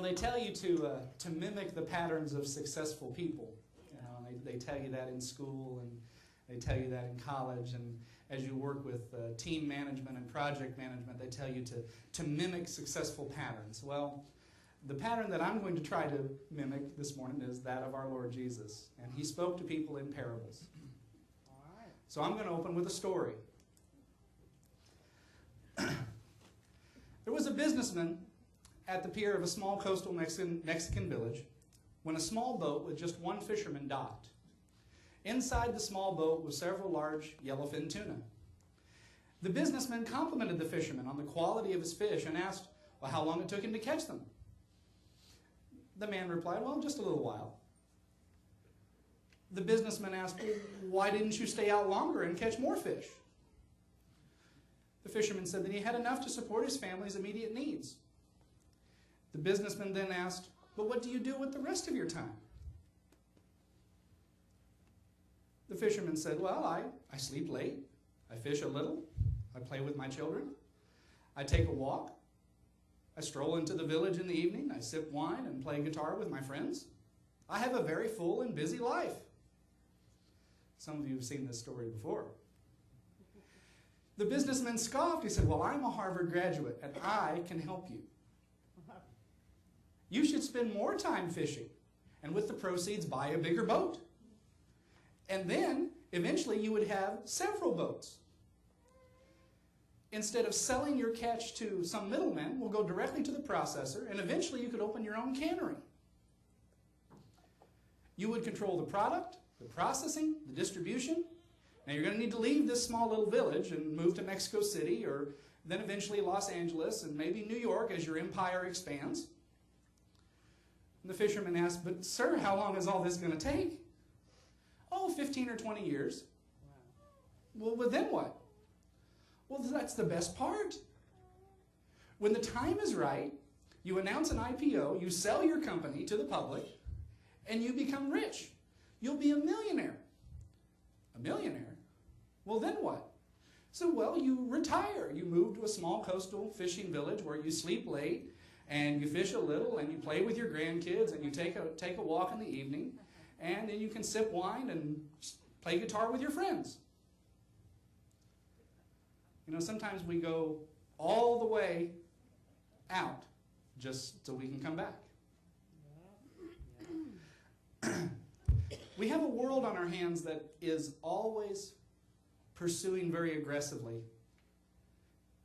They tell you to mimic the patterns of successful people. They tell you that in school, and they tell you that in college, and as you work with team management and project management, they tell you to mimic successful patterns. Well, the pattern that I'm going to try to mimic this morning is that of our Lord Jesus, and he spoke to people in parables. All right. So I'm going to open with a story. There was a businessman at the pier of a small coastal Mexican village when a small boat with just one fisherman docked. Inside the small boat was several large yellowfin tuna. The businessman complimented the fisherman on the quality of his fish and asked, well, how long it took him to catch them. The man replied, well, just a little while. The businessman asked, well, why didn't you stay out longer and catch more fish? The fisherman said that he had enough to support his family's immediate needs. The businessman then asked, but what do you do with the rest of your time? The fisherman said, well, I sleep late, I fish a little, I play with my children, I take a walk, I stroll into the village in the evening, I sip wine and play guitar with my friends. I have a very full and busy life. Some of you have seen this story before. The businessman scoffed. He said, well, I'm a Harvard graduate and I can help you. You should spend more time fishing and with the proceeds buy a bigger boat. And then eventually you would have several boats. Instead of selling your catch to some middleman, we'll go directly to the processor, and eventually you could open your own cannery. You would control the product, the processing, the distribution. Now you're going to need to leave this small little village and move to Mexico City, or then eventually Los Angeles and maybe New York as your empire expands. And the fisherman asked, but sir, how long is all this going to take? Oh, 15 or 20 years. Wow. Well, but then what? Well, that's the best part. When the time is right, you announce an IPO, you sell your company to the public, and you become rich. You'll be a millionaire. A millionaire? Well, then what? So, well, you retire. You move to a small coastal fishing village where you sleep late, and you fish a little, and you play with your grandkids, and you take a walk in the evening, and then you can sip wine and play guitar with your friends. Sometimes we go all the way out just so we can come back. We have a world on our hands that is always pursuing very aggressively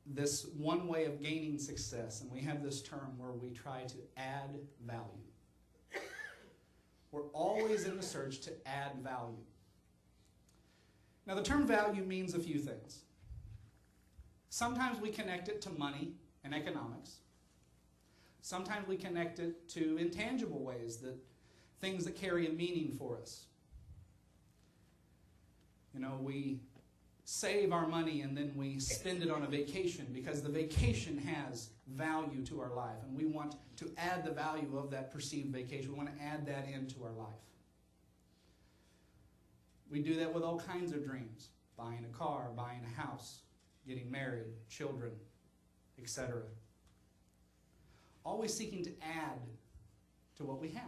this one way of gaining success, and we have this term where we try to add value. We're always in the search to add value. Now, the term value means a few things. Sometimes we connect it to money and economics. Sometimes we connect it to intangible ways, things that carry a meaning for us. We save our money and then we spend it on a vacation because the vacation has value to our life, and we want to add the value of that perceived vacation. We want to add that into our life. We do that with all kinds of dreams: buying a car, buying a house, getting married, children, etc. Always seeking to add to what we have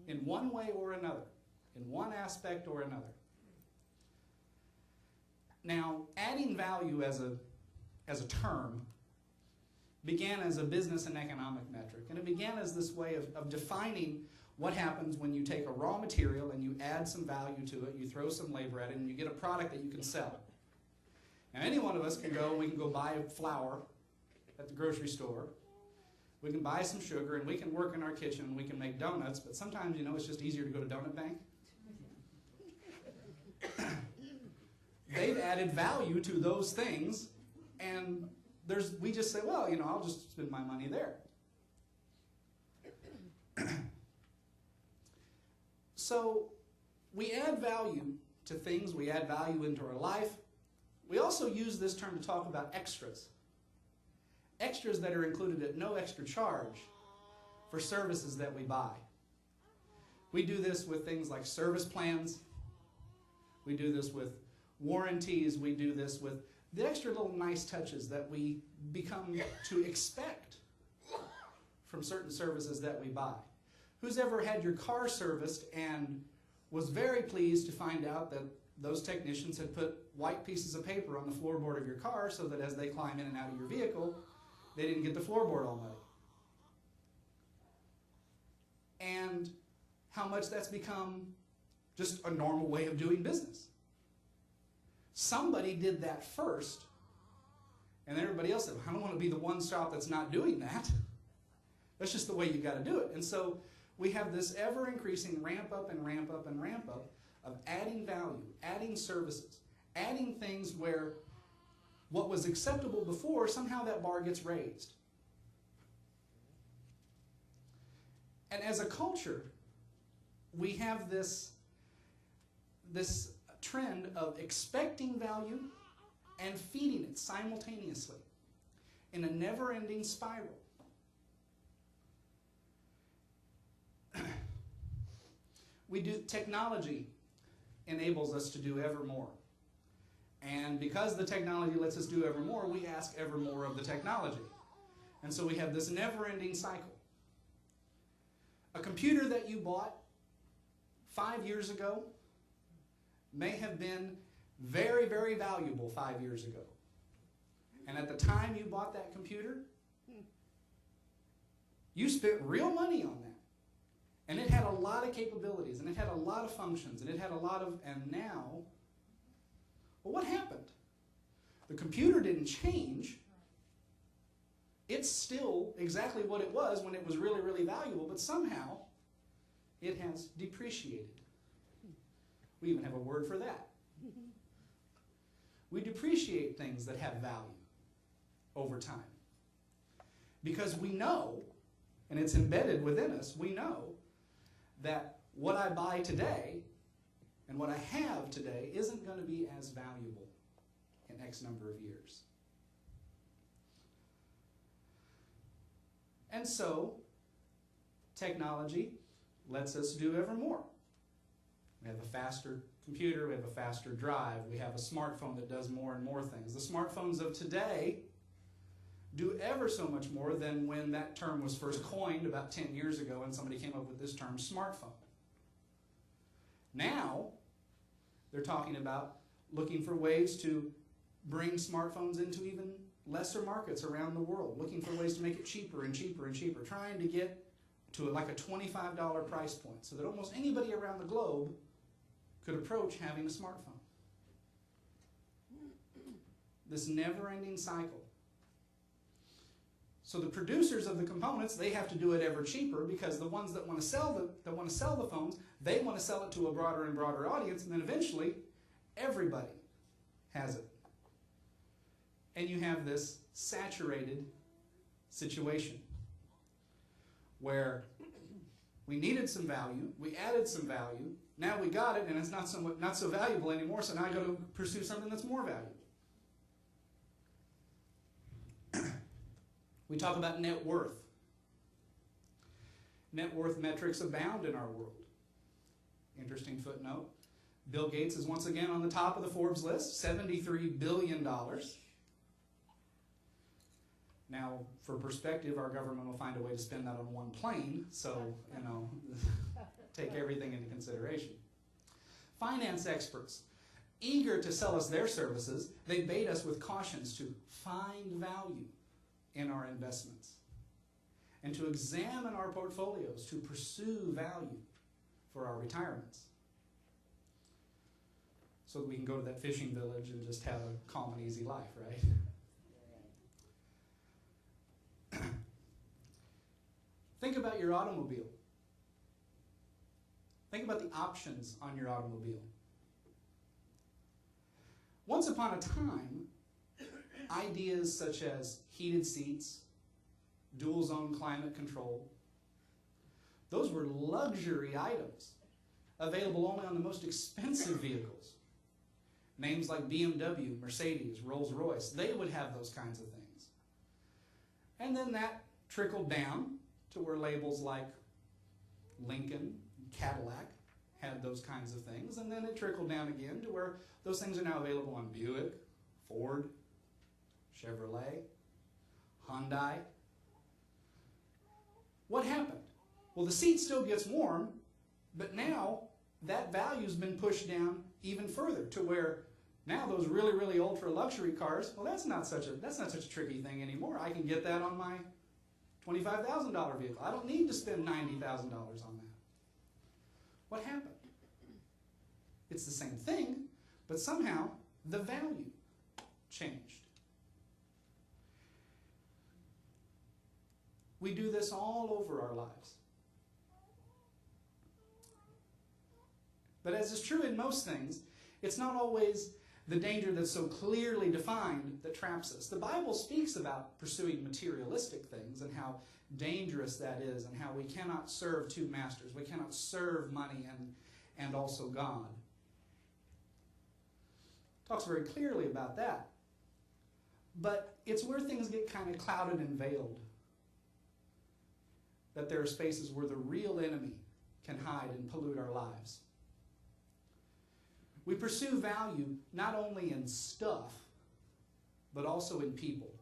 in one way or another, in one aspect or another. Now, adding value as a term began as a business and economic metric, and it began as this way of defining what happens when you take a raw material and you add some value to it, you throw some labor at it, and you get a product that you can sell. Now, any one of us we can go buy flour at the grocery store, we can buy some sugar, and we can work in our kitchen, and we can make donuts, but sometimes, it's just easier to go to Donut Bank. They've added value to those things, and we just say, well, I'll just spend my money there. So we add value to things, we add value into our life. We also use this term to talk about extras. Extras that are included at no extra charge for services that we buy. We do this with things like service plans. We do this with warranties. We do this with the extra little nice touches that we become to expect from certain services that we buy? Who's ever had your car serviced and was very pleased to find out that those technicians had put white pieces of paper on the floorboard of your car so that as they climb in and out of your vehicle, they didn't get the floorboard all muddy? And how much that's become just a normal way of doing business. Somebody did that first, and everybody else said, I don't want to be the one shop that's not doing that. That's just the way you got to do it. And so we have this ever-increasing ramp up and ramp up and ramp up of adding value, adding services, adding things where what was acceptable before, somehow that bar gets raised. And as a culture, we have this trend of expecting value and feeding it simultaneously in a never-ending spiral. Technology enables us to do ever more. And because the technology lets us do ever more, we ask ever more of the technology. And so we have this never-ending cycle. A computer that you bought 5 years ago may have been very, very valuable 5 years ago. And at the time you bought that computer, you spent real money on that. And it had a lot of capabilities, and it had a lot of functions, and it had a lot of, and now, well, what happened? The computer didn't change. It's still exactly what it was when it was really, really valuable, but somehow it has depreciated. We even have a word for that. We depreciate things that have value over time. Because we know, and it's embedded within us, we know that what I buy today and what I have today isn't going to be as valuable in X number of years. And so, technology lets us do ever more. We have a faster computer, we have a faster drive, we have a smartphone that does more and more things. The smartphones of today do ever so much more than when that term was first coined about 10 years ago and somebody came up with this term, smartphone. Now, they're talking about looking for ways to bring smartphones into even lesser markets around the world, looking for ways to make it cheaper and cheaper and cheaper, trying to get to like a $25 price point so that almost anybody around the globe could approach having a smartphone. This never-ending cycle. So the producers of the components, they have to do it ever cheaper because the ones that want to sell the phones, they want to sell it to a broader and broader audience, and then eventually everybody has it. And you have this saturated situation where we needed some value, we added some value, now we got it and it's not so valuable anymore, so now I got to pursue something that's more valuable. We talk about net worth. Net worth metrics abound in our world. Interesting footnote. Bill Gates is once again on the top of the Forbes list, $73 billion. Now, for perspective, our government will find a way to spend that on one plane, so, take everything into consideration. Finance experts, eager to sell us their services, they bait us with cautions to find value in our investments and to examine our portfolios to pursue value for our retirements so that we can go to that fishing village and just have a calm and easy life, right? Think about your automobile. Think about the options on your automobile. Once upon a time, ideas such as heated seats, dual zone climate control, those were luxury items available only on the most expensive vehicles. Names like BMW, Mercedes, Rolls-Royce, they would have those kinds of things. And then that trickled down to where labels like Lincoln, Cadillac had those kinds of things, and then it trickled down again to where those things are now available on Buick, Ford, Chevrolet, Hyundai. What happened? Well, the seat still gets warm, but now that value's been pushed down even further to where now those really, really ultra luxury cars, well, that's not such a tricky thing anymore. I can get that on my $25,000 vehicle. I don't need to spend $90,000 on that. What happened? It's the same thing, but somehow the value changed. We do this all over our lives. But as is true in most things, it's not always the danger that's so clearly defined that traps us. The Bible speaks about pursuing materialistic things and how dangerous that is and how we cannot serve two masters. We cannot serve money and also God. It talks very clearly about that. But it's where things get kind of clouded and veiled that there are spaces where the real enemy can hide and pollute our lives. We pursue value not only in stuff, but also in people.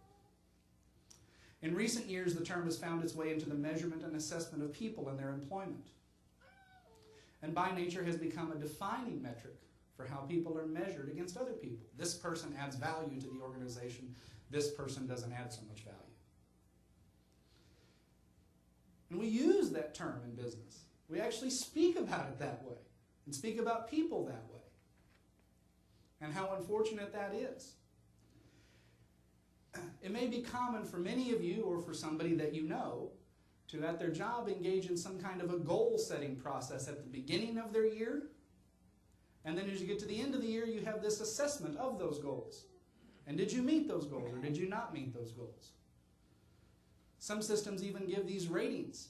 In recent years, the term has found its way into the measurement and assessment of people and their employment. And by nature has become a defining metric for how people are measured against other people. This person adds value to the organization. This person doesn't add so much value. And we use that term in business. We actually speak about it that way and speak about people that way. And how unfortunate that is. It may be common for many of you or for somebody that you know to, at their job, engage in some kind of a goal-setting process at the beginning of their year. And then as you get to the end of the year, you have this assessment of those goals. And did you meet those goals or did you not meet those goals? Some systems even give these ratings.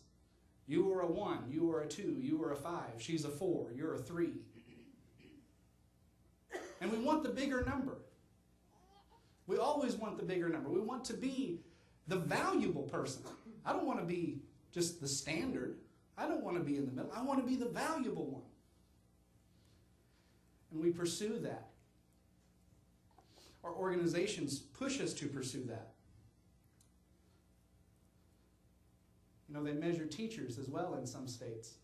You are a 1, you are a 2, you are a 5, she's a 4, you're a 3. And we want the bigger number. We always want the bigger number. We want to be the valuable person. I don't want to be just the standard. I don't want to be in the middle. I want to be the valuable one. And we pursue that. Our organizations push us to pursue that. You know, they measure teachers as well in some states.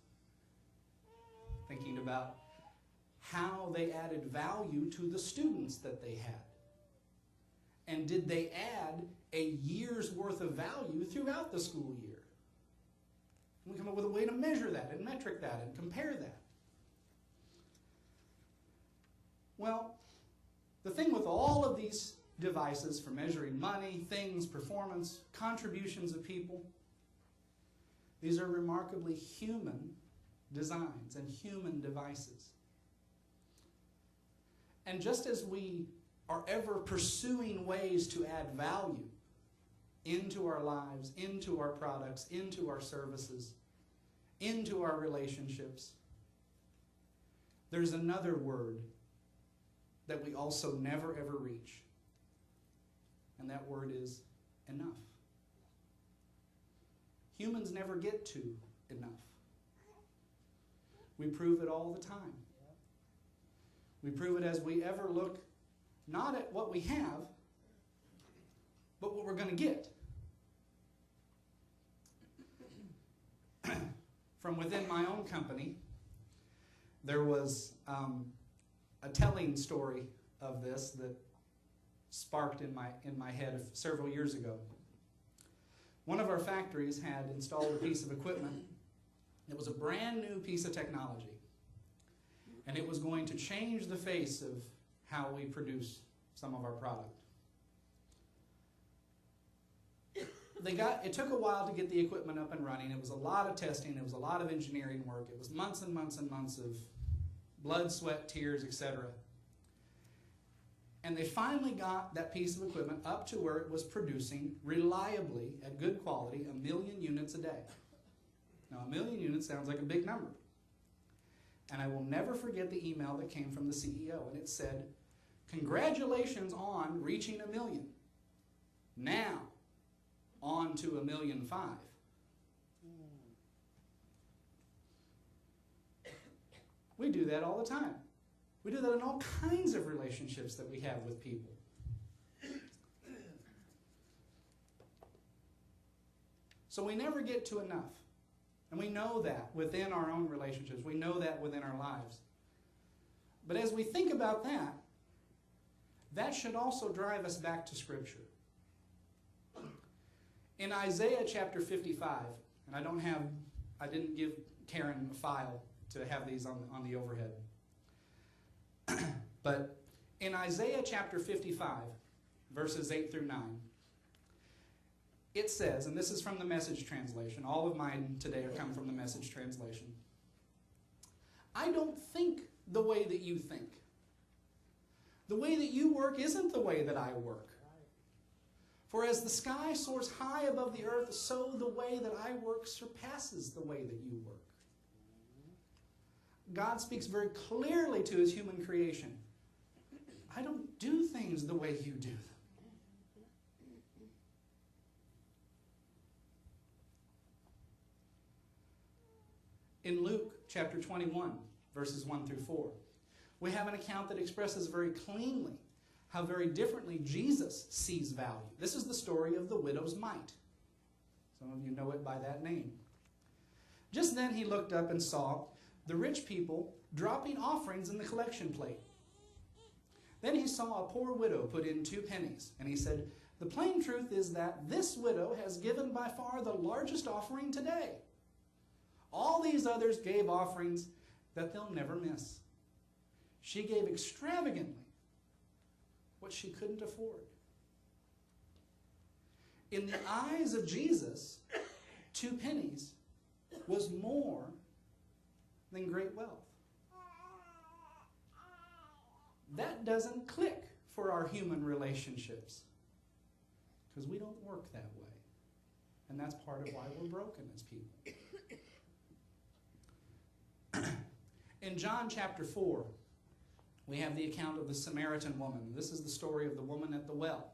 Thinking about how they added value to the students that they had. And did they add a year's worth of value throughout the school year? And we come up with a way to measure that and metric that and compare that. Well, the thing with all of these devices for measuring money, things, performance, contributions of people, these are remarkably human designs and human devices. And just as we are ever pursuing ways to add value into our lives, into our products, into our services, into our relationships, there's another word that we also never ever reach. And that word is enough. Humans never get to enough. We prove it all the time. We prove it as we ever look not at what we have, but what we're going to get. From within my own company, there was a telling story of this that sparked in my head several years ago. One of our factories had installed a piece of equipment. It was a brand new piece of technology. And it was going to change the face of how we produce some of our product. It took a while to get the equipment up and running. It was a lot of testing. It was a lot of engineering work. It was months and months and months of blood, sweat, tears, etc. And they finally got that piece of equipment up to where it was producing reliably, at good quality, 1 million units a day. Now, 1 million units sounds like a big number. And I will never forget the email that came from the CEO. And it said, "Congratulations on reaching 1 million. Now, on to 1.5 million." We do that all the time. We do that in all kinds of relationships that we have with people. So we never get to enough. And we know that within our own relationships. We know that within our lives. But as we think about that, that should also drive us back to Scripture. In Isaiah chapter 55, and I didn't give Karen a file to have these on the overhead. But in Isaiah chapter 55, verses 8 through 9, it says, and this is from the Message translation. All of mine today are come from the Message translation. I don't think the way that you think. The way that you work isn't the way that I work. For as the sky soars high above the earth, so the way that I work surpasses the way that you work. God speaks very clearly to his human creation. I don't do things the way you do them. In Luke chapter 21, verses 1 through 4, we have an account that expresses very cleanly how very differently Jesus sees value. This is the story of the widow's mite. Some of you know it by that name. Just then he looked up and saw the rich people dropping offerings in the collection plate. Then he saw a poor widow put in 2 pennies, and he said, "The plain truth is that this widow has given by far the largest offering today. All these others gave offerings that they'll never miss. She gave extravagantly what she couldn't afford." In the eyes of Jesus, 2 pennies was more than great wealth. That doesn't click for our human relationships because we don't work that way. And that's part of why we're broken as people. In John chapter 4, we have the account of the Samaritan woman. This is the story of the woman at the well.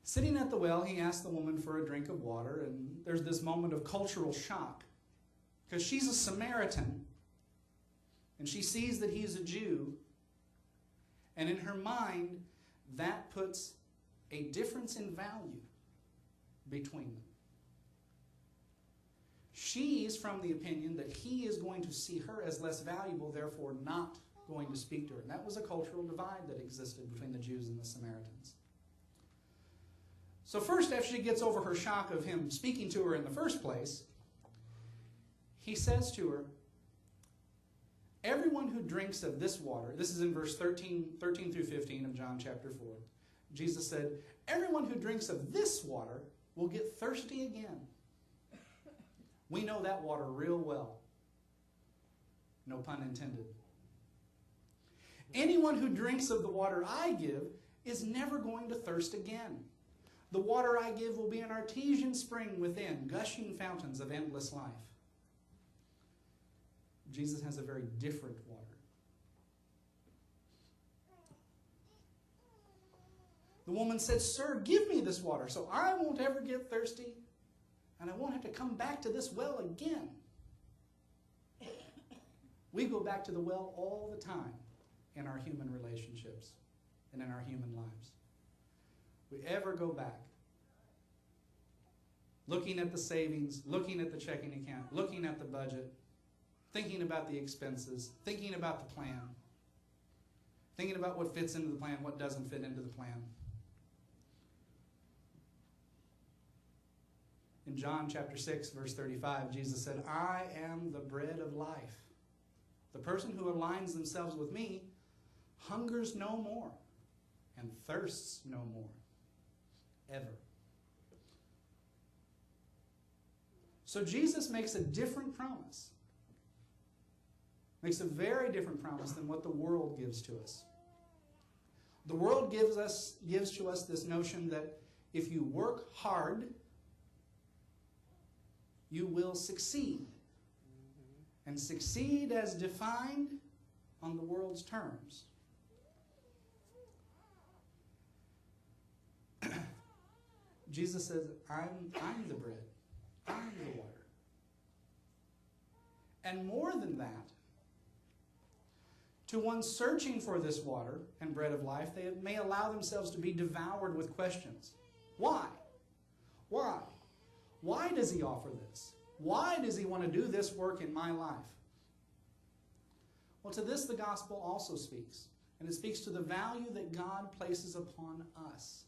Sitting at the well, he asked the woman for a drink of water, and there's this moment of cultural shock because she's a Samaritan, and she sees that he's a Jew, and in her mind, that puts a difference in value between them. She's from the opinion that he is going to see her as less valuable, therefore not going to speak to her. And that was a cultural divide that existed between the Jews and the Samaritans. So first, after she gets over her shock of him speaking to her in the first place, he says to her, "Everyone who drinks of this water," this is in verse 13 through 15 of John chapter 4. Jesus said, "Everyone who drinks of this water will get thirsty again. We know that water real well." No pun intended. "Anyone who drinks of the water I give is never going to thirst again. The water I give will be an artesian spring within, gushing fountains of endless life." Jesus has a very different water. The woman said, "Sir, give me this water so I won't ever get thirsty and I won't have to come back to this well again." We go back to the well all the time in our human relationships and in our human lives. We ever go back, looking at the savings, looking at the checking account, looking at the budget, thinking about the expenses, thinking about the plan, thinking about what fits into the plan, what doesn't fit into the plan. In John chapter 6, verse 35, Jesus said, "I am the bread of life. The person who aligns themselves with me hungers no more and thirsts no more, ever." So Jesus makes a different promise. Makes a very different promise than what the world gives to us. The world gives to us this notion that if you work hard, you will succeed. And succeed as defined on the world's terms. Jesus says, I'm the bread. I'm the water. And more than that, to one searching for this water and bread of life, they may allow themselves to be devoured with questions. Why? Why? Why does he offer this? Why does he want to do this work in my life? Well, to this the gospel also speaks. And it speaks to the value that God places upon us.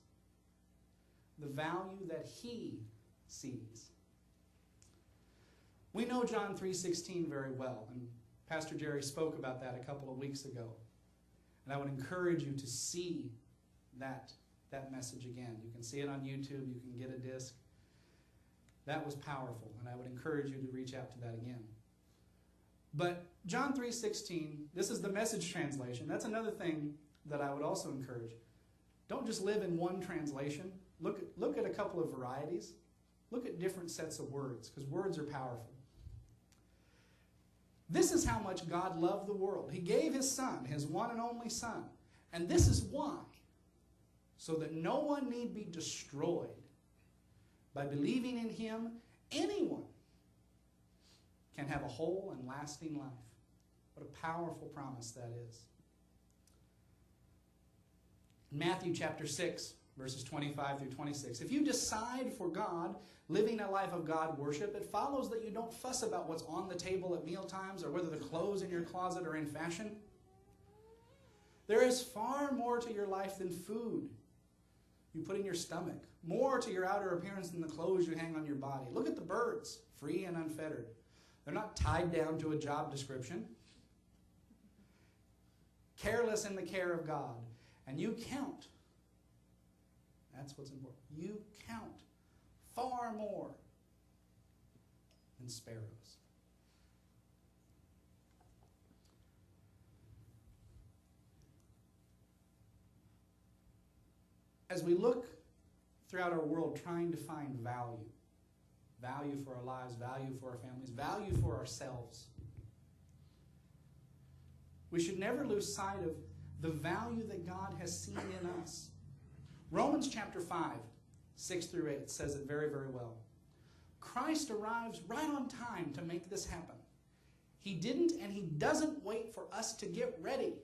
The value that he sees. We know John 3:16 very well, and Pastor Jerry spoke about that a couple of weeks ago. And I would encourage you to see that message again. You can see it on YouTube, you can get a disc. That was powerful, and I would encourage you to reach out to that again. But John 3:16, this is the Message translation. That's another thing that I would also encourage. Don't just live in one translation. Look at a couple of varieties. Look at different sets of words, because words are powerful. This is how much God loved the world. He gave his Son, his one and only Son. And this is why. So that no one need be destroyed. By believing in him, anyone can have a whole and lasting life. What a powerful promise that is. In Matthew chapter 6, verses 25 through 26. If you decide for God, living a life of God worship, it follows that you don't fuss about what's on the table at meal times or whether the clothes in your closet are in fashion. There is far more to your life than food you put in your stomach, more to your outer appearance than the clothes you hang on your body. Look at the birds, free and unfettered. They're not tied down to a job description. Careless in the care of God. And you count. That's what's important. You count far more than sparrows. As we look throughout our world trying to find value for our lives, value for our families, value for ourselves, we should never lose sight of the value that God has seen in us. Romans chapter 5, 6 through 8 says it very, very well. Christ arrives right on time to make this happen. He didn't and he doesn't wait for us to get ready.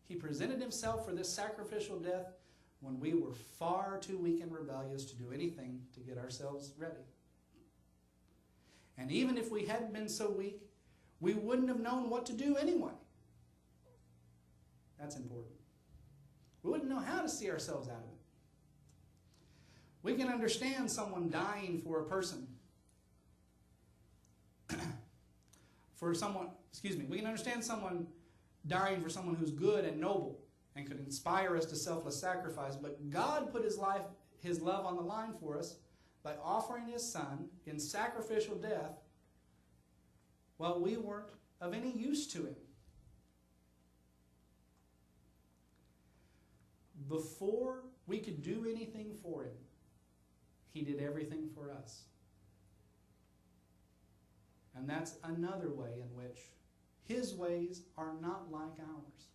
He presented himself for this sacrificial death when we were far too weak and rebellious to do anything to get ourselves ready. And even if we hadn't been so weak, we wouldn't have known what to do anyway. That's important. We wouldn't know how to see ourselves out of it. We can understand someone dying for a person. We can understand someone dying for someone who's good and noble and could inspire us to selfless sacrifice. But God put his love on the line for us by offering his Son in sacrificial death while we weren't of any use to him. Before we could do anything for him, he did everything for us. And that's another way in which his ways are not like ours.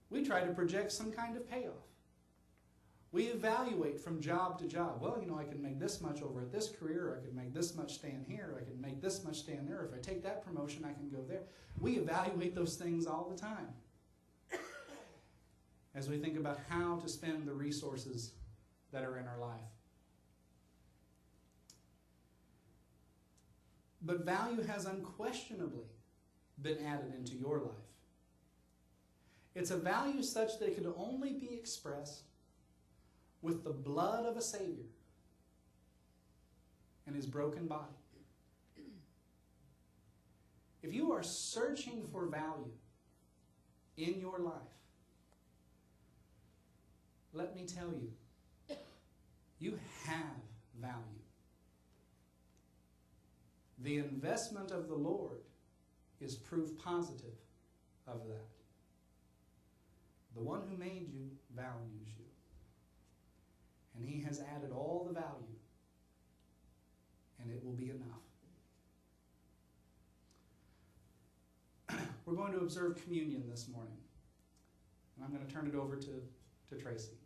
We try to project some kind of payoff. We evaluate from job to job. Well, I can make this much over at this career. I can make this much stand here. I can make this much stand there. If I take that promotion, I can go there. We evaluate those things all the time as we think about how to spend the resources that are in our life. But value has unquestionably been added into your life. It's a value such that it can only be expressed with the blood of a Savior and his broken body. If you are searching for value in your life, let me tell you, you have value. The investment of the Lord is proof positive of that. The one who made you values you. And he has added all the value, and it will be enough. We're going to observe communion this morning. And I'm going to turn it over to Tracy.